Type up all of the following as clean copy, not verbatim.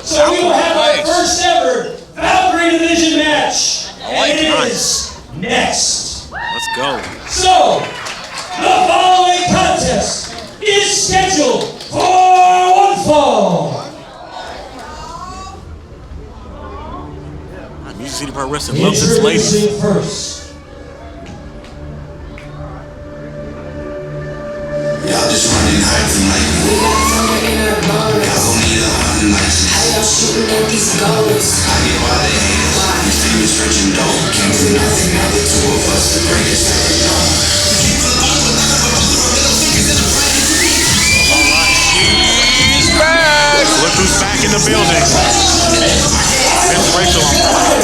So we will have our first ever Valkyrie division match. And it is next. Let's go. So, the following contest is scheduled for one fall. Music City Pro Wrestling loves its ladies. First. Y'all just running high from lightning. We got thunder in our bones. Y'all gon' need a hunting license. How y'all shooting at these goals? I get why they hate us. Why? These famous rich and dope. Came from nothing, now the two of us, the greatest ever known. She's back! Look who's back in the building. Miss Rachel on fire.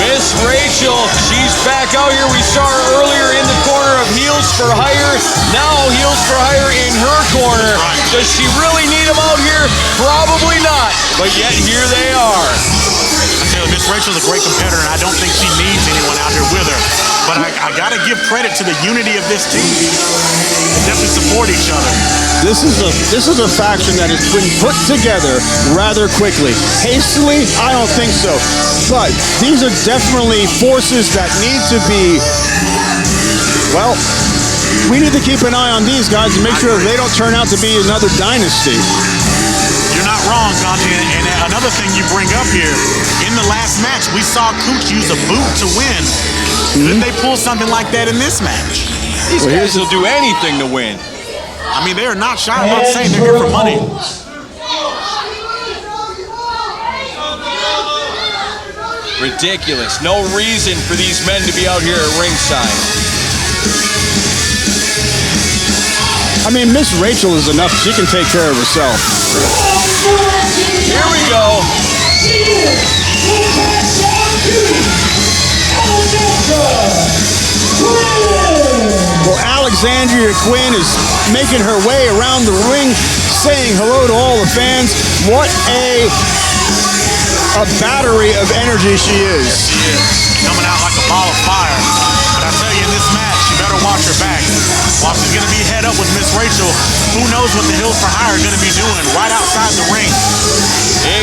Miss Rachel, she's back out here. We saw her earlier in the corner of Heels for Hire. Now Heels for Hire in her corner. Does she really need them out here? Probably not. But yet here they are. I tell you, Miss Rachel's a great competitor, and I don't think she needs anyone out here with her. But I gotta give credit to the unity of this team. They definitely support each other. This is a faction that has been put together rather quickly. Hastily, I don't think so. But these are definitely forces that need to be, well, we need to keep an eye on these guys and make sure they don't turn out to be another dynasty. You're not wrong, Conti. And another thing you bring up here, in the last match, we saw Cooch use a boot to win. Did they pull something like that in this match? These guys will do anything to win. I mean, they are not shy about saying they're here for money. Ridiculous. No reason for these men to be out here at ringside. I mean, Miss Rachel is enough. She can take care of herself. Here we go. Well, Alexandra Quinn is making her way around the ring, saying hello to all the fans. What a battery of energy she is. She is. Coming out like a ball of fire. But I tell you, in this match, you better watch her back. While she's going to be head up with Miss Rachel, who knows what the Hills for Hire are going to be doing right outside the ring.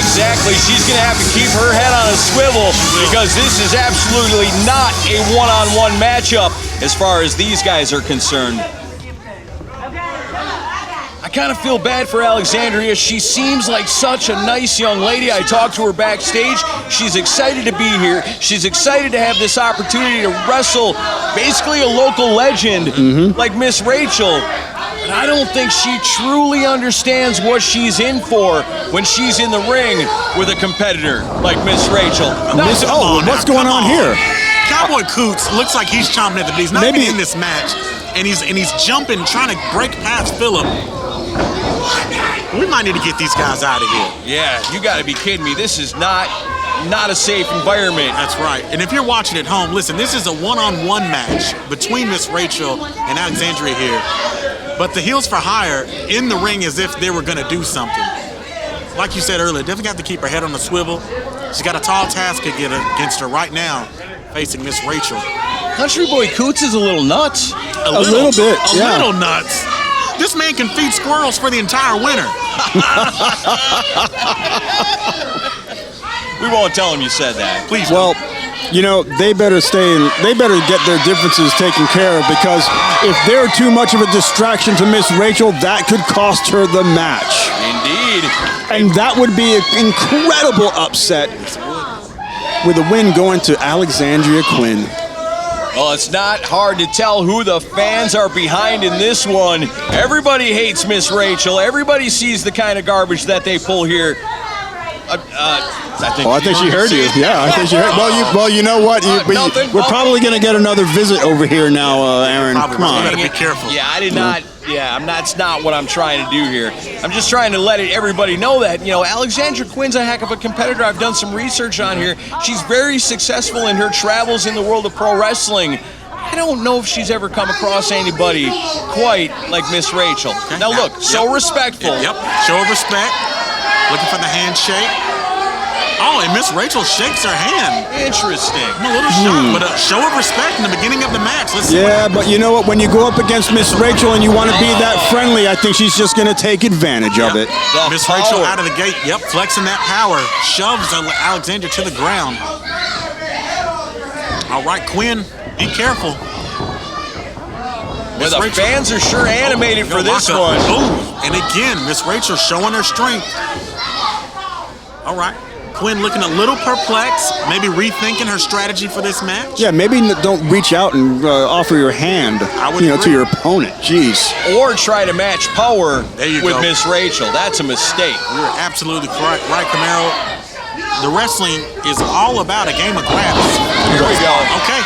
Exactly. She's going to have to keep her head on a swivel because this is absolutely not a one-on-one matchup as far as these guys are concerned. I kind of feel bad for Alexandria. She seems like such a nice young lady. I talked to her backstage. She's excited to be here. She's excited to have this opportunity to wrestle basically a local legend like Miss Rachel. But I don't think she truly understands what she's in for when she's in the ring with a competitor like Miss Rachel. What's going on here? Cowboy Coots looks like he's chomping at the bit. He's not even in this match, and he's jumping, trying to break past Phillip. We might need to get these guys out of here. Yeah, you got to be kidding me. This is not a safe environment. That's right. And if you're watching at home, listen, this is a one-on-one match between Miss Rachel and Alexandria here. But the Heels for Hire in the ring as if they were going to do something. Like you said earlier, definitely got to keep her head on the swivel. She's got a tall task against her right now, facing Miss Rachel. Country Boy Coots is a little nuts. A little bit, yeah. A little nuts. This man can feed squirrels for the entire winter. We won't tell him you said that. Please. Well, you know, they better get their differences taken care of, because if they're too much of a distraction to Miss Rachel, that could cost her the match. Indeed. And that would be an incredible upset, with a win going to Alexandria Quinn. Well, it's not hard to tell who the fans are behind in this one. Everybody hates Miss Rachel. Everybody sees the kind of garbage that they pull here. I think she heard you. Yeah, I think she heard. Well, you know what? We're probably going to get another visit over here now, Aaron. Come on. You gotta be careful. Yeah, I did not. Yeah, that's not what I'm trying to do here. I'm just trying to let everybody know that, Alexandra Quinn's a heck of a competitor. I've done some research on here. She's very successful in her travels in the world of pro wrestling. I don't know if she's ever come across anybody quite like Miss Rachel. Okay. Now look, so respectful. Yep, show of respect. Looking for the handshake. Oh, and Miss Rachel shakes her hand. Interesting. I'm a little shocked, but a show of respect in the beginning of the match. Let's see. Yeah, but you know what? When you go up against Miss Rachel and you want to be that friendly, I think she's just going to take advantage of it. Miss Rachel out of the gate. Yep, flexing that power. Shoves Alexandra to the ground. All right, Quinn, be careful. Well, the fans are sure animated for this one. Oh, and again, Miss Rachel showing her strength. All right. Quinn looking a little perplexed, maybe rethinking her strategy for this match. Yeah, maybe don't reach out and offer your hand, to your opponent. Jeez. Or try to match power with go. Miss Rachel. That's a mistake. You're absolutely correct, right, Camaro? The wrestling is all about a game of grabs. Here we go. Okay.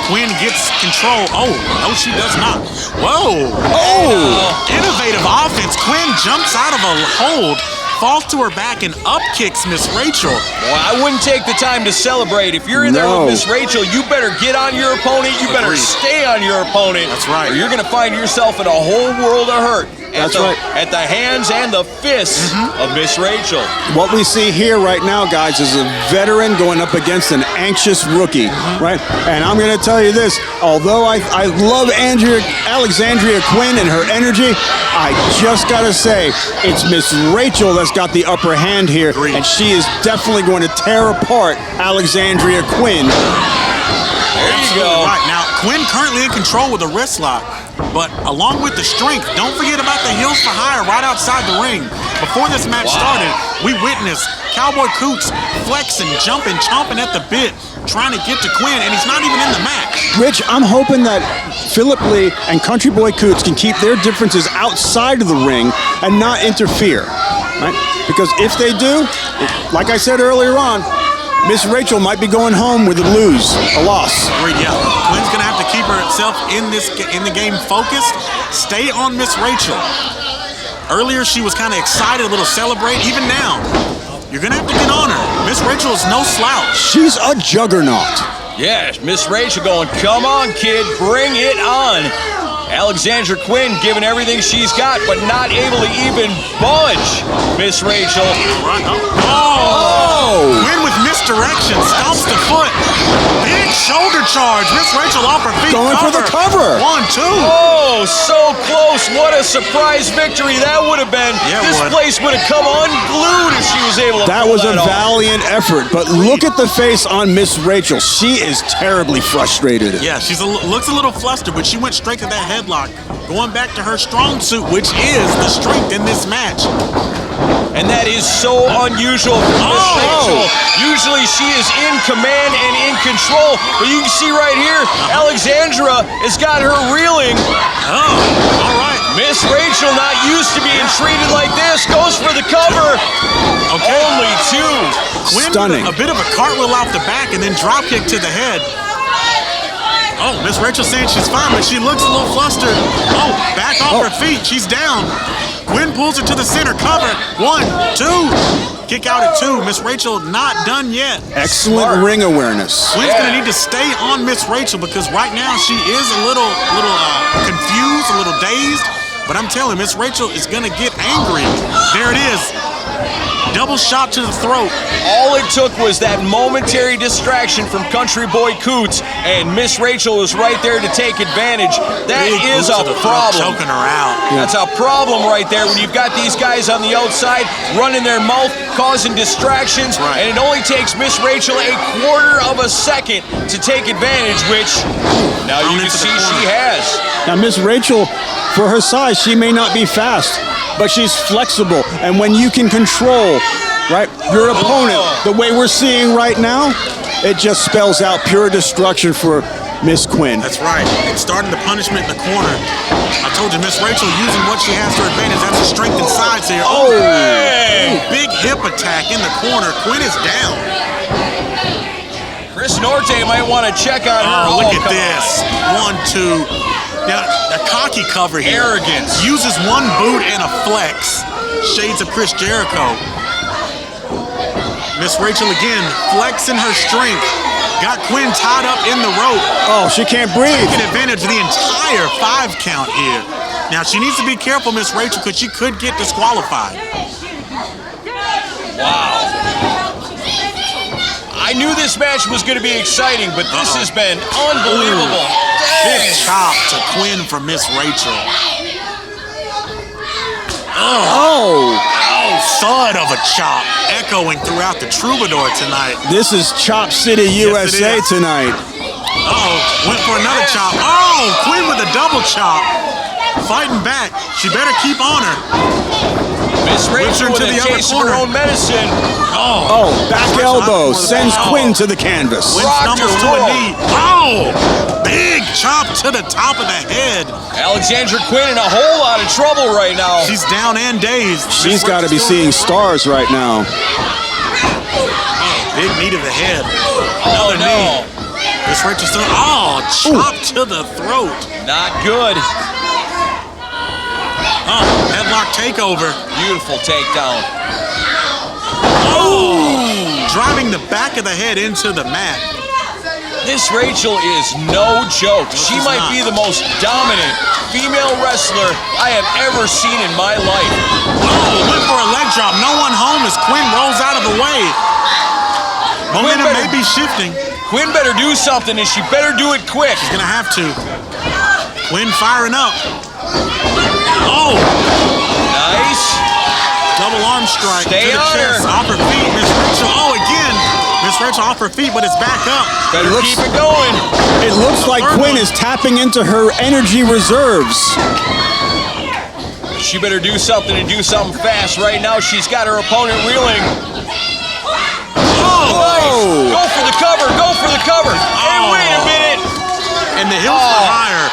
Quinn gets control. Oh, no, she does not. Whoa. Oh. Innovative offense. Quinn jumps out of a hold, falls to her back, and up kicks Miss Rachel. Well, I wouldn't take the time to celebrate. If you're in there with Miss Rachel, you better get on your opponent. You better stay on your opponent. That's right. Or you're going to find yourself in a whole world of hurt. That's right. At the hands and the fists of Miss Rachel. What we see here right now, guys, is a veteran going up against an anxious rookie, right? And I'm going to tell you this, although I love Alexandria Quinn and her energy, I just got to say, it's Miss Rachel that's got the upper hand here, and she is definitely going to tear apart Alexandria Quinn. There you go. Right, now, Quinn currently in control with a wrist lock, but along with the strength, don't forget about the heels for hire right outside the ring. Before this match started, we witnessed Cowboy Coots flexing, jumping, chomping at the bit, trying to get to Quinn, and he's not even in the match. Rich, I'm hoping that Philip Lee and Country Boy Coots can keep their differences outside of the ring and not interfere, right? Because if they do, like I said earlier on, Miss Rachel might be going home with a loss. Yeah, Quinn's gonna have to keep herself in the game focused. Stay on Miss Rachel. Earlier she was kind of excited, a little celebrate. Even now, you're gonna have to get on her. Miss Rachel is no slouch. She's a juggernaut. Yes, Miss Rachel going, come on, kid, bring it on. Alexandra Quinn giving everything she's got, but not able to even budge Miss Rachel. Right. Oh! Quinn with misdirection, stomps the foot. Big shoulder charge. Miss Rachel off her feet. Going for the cover. 1, 2. Oh, so close. What a surprise victory that would have been. Yeah, this place would have come unglued if she was able to That pull was a off. valiant effort, but look at the face on Miss Rachel. She is terribly frustrated. Yeah, looks a little flustered, but she went straight to that headlock, going back to her strong suit, which is the strength in this match. And that is so unusual for Miss Rachel. Usually she is in command and in control, but you can see right here, Alexandra has got her reeling. Oh, all right. Miss Rachel, not used to being treated like this, goes for the cover. Okay. Only 2. Quinn Stunning. with a bit of a cartwheel off the back and then drop kick to the head. Oh, Miss Rachel saying she's fine, but she looks a little flustered. Oh, back off her feet. She's down. Quinn pulls her to the center. Cover. 1, 2. Kick out at 2. Miss Rachel not done yet. Excellent ring awareness. Quinn's going to need to stay on Miss Rachel because right now she is a little confused, a little dazed. But I'm telling you, Miss Rachel is going to get angry. There it is. Double shot to the throat. All it took was that momentary distraction from Country Boy Coots, and Miss Rachel was right there to take advantage. That Big is boot a to the throat, problem. choking her out. That's a problem right there when you've got these guys on the outside running their mouth, causing distractions, Right. and it only takes Miss Rachel a quarter of a second to take advantage, which now you can into the see corner. she has. Now, Miss Rachel, for her size, she may not be fast, but she's flexible. And when you can control, right, your opponent, the way we're seeing right now, it just spells out pure destruction for Miss Quinn. That's right. It's starting the punishment in the corner. I told you, Miss Rachel using what she has to her advantage. That's her strength and sides here. Oh, big hip attack in the corner. Quinn is down. Chris Norte might want to check on her. Oh, look at come this. on. 1, 2. Now, a cocky cover here. Arrogance. Uses one boot and a flex. Shades of Chris Jericho. Miss Rachel again, flexing her strength. Got Quinn tied up in the rope. Oh, she can't breathe. Taking advantage of the entire 5 count here. Now, she needs to be careful, Miss Rachel, because she could get disqualified. Wow. I knew this match was going to be exciting, but this has been unbelievable. Big chop to Quinn from Miss Rachel. Oh, Thud of a chop echoing throughout the Troubadour tonight. this is Chop City, USA is. tonight. Went for another chop. Oh, Quinn with a double chop. Fighting back. She better keep on her. Miss Rachel with to a the other taste of her corner. own medicine. Oh, back elbow sends Wow. Quinn to the canvas. Quinn Rocked stumbles her to a roll. knee. Oh, big chop to the top of the head. Alexandra Quinn in a whole lot of trouble right now. She's down and dazed. She's got to be seeing stars right now. Big knee to the head. Oh, Another no. knee. Miss Rachel still. Oh, chop to the throat. Not good. Headlock takeover. Beautiful takedown. Driving the back of the head into the mat. This Rachel is no joke. She she's might not. be the most dominant female wrestler I have ever seen in my life. Went for a leg drop. No one home as Quinn rolls out of the way. Momentum may be shifting. Quinn better do something, and she better do it quick. Gonna have to. Quinn firing up. Oh, Nice. double arm strike Stay to the on chest. her. Off her feet, Miss Rachel. Oh, again. Miss Rachel off her feet, but it's back up. Better looks- keep it going. It looks like Quinn is tapping into her energy reserves. She better do something and do something fast. Right now, she's got her opponent reeling. Oh, Oh, Go for the cover. Go for the cover. Hey, Oh. wait a minute. and the Hills for Hire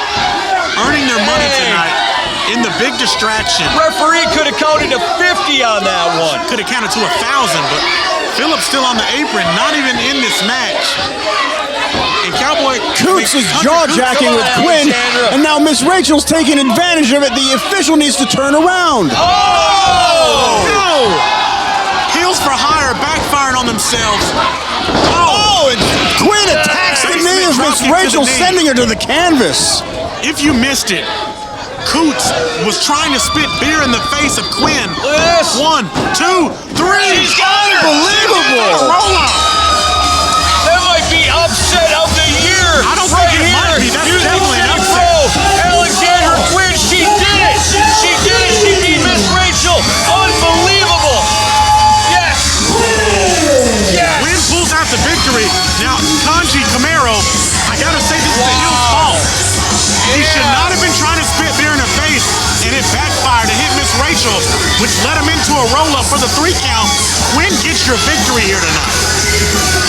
earning their money Hey. tonight in the big distraction. Referee could have counted to 50 on that one. Could have counted to 1,000, but Phillips still on the apron, not even in this match. And Cowboy Coots is Hunter jaw-jacking Come with on, Quinn, Alexandra. and now Miss Rachel's taking advantage of it. The official needs to turn around. No! Heels for Hire backfiring on themselves. Oh, and Quinn attacks the Basement knee of drop Miss kick to the Rachel, knee. sending her to the canvas. If you missed it, Coots was trying to spit beer in the face of Quinn. Yes. 1, 2, 3. She's got her. Unbelievable. Roll up. That might be upset of the year. I don't right think it here. might be. That's Music definitely an City upset. Pro. Alexandra Quinn, she did it. She did it. She beat Miss Rachel. Unbelievable. Yes. Yes. Quinn pulls out the victory. Now, Kanji Camaro, I gotta say this is the Hills' fault. He should not have been trying to spit beer in her face, and it backfired and hit Miss Rachel, which led him into a roll-up for the 3 count. Quinn gets your victory here tonight.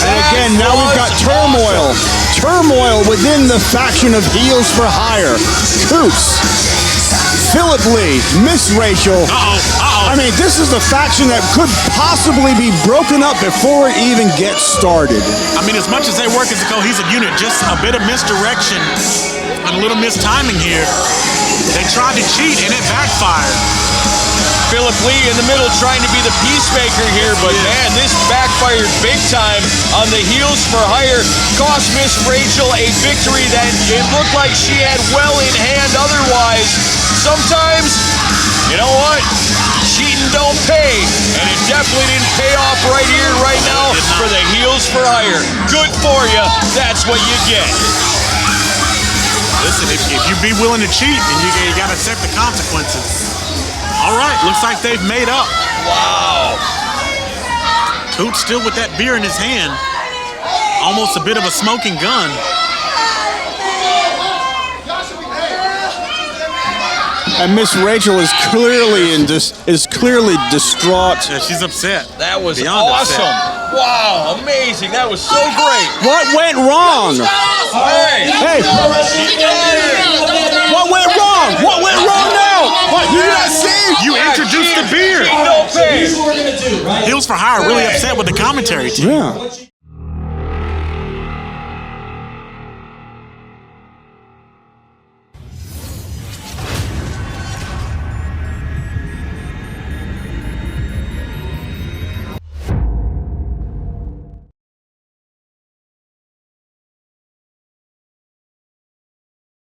And again, now we've got turmoil. Turmoil within the faction of Heels for Hire. Coots, Philip Lee, Miss Rachel. I mean, this is the faction that could possibly be broken up before it even gets started. I mean, as much as they work as a cohesive unit, just a bit of misdirection and a little mistiming here. They tried to cheat and it backfired. Philip Lee in the middle trying to be the peacemaker here, but man, this backfired big time on the Heels for Hire. Cost Miss Rachel a victory that it looked like she had well in hand otherwise. Sometimes, you know what? Cheating don't pay, and it definitely didn't pay off right here, right now for the Heels for Hire. Good for you. That's what you get. Listen, if you be willing to cheat, then you got to accept the consequences. All right, looks like they've made up. Wow. Coots still with that beer in his hand. Almost a bit of a smoking gun. And Miss Rachel is clearly distraught. Yeah, she's upset. That was Beyond awesome. upset. Wow, amazing. That was so great. What went wrong? Hey. Hey, what went wrong? What went wrong now? What, you not see? You introduced the beer. Cheating don't pay. Here's what we're gonna do, right? Heels for Hire really upset with the commentary team. Yeah.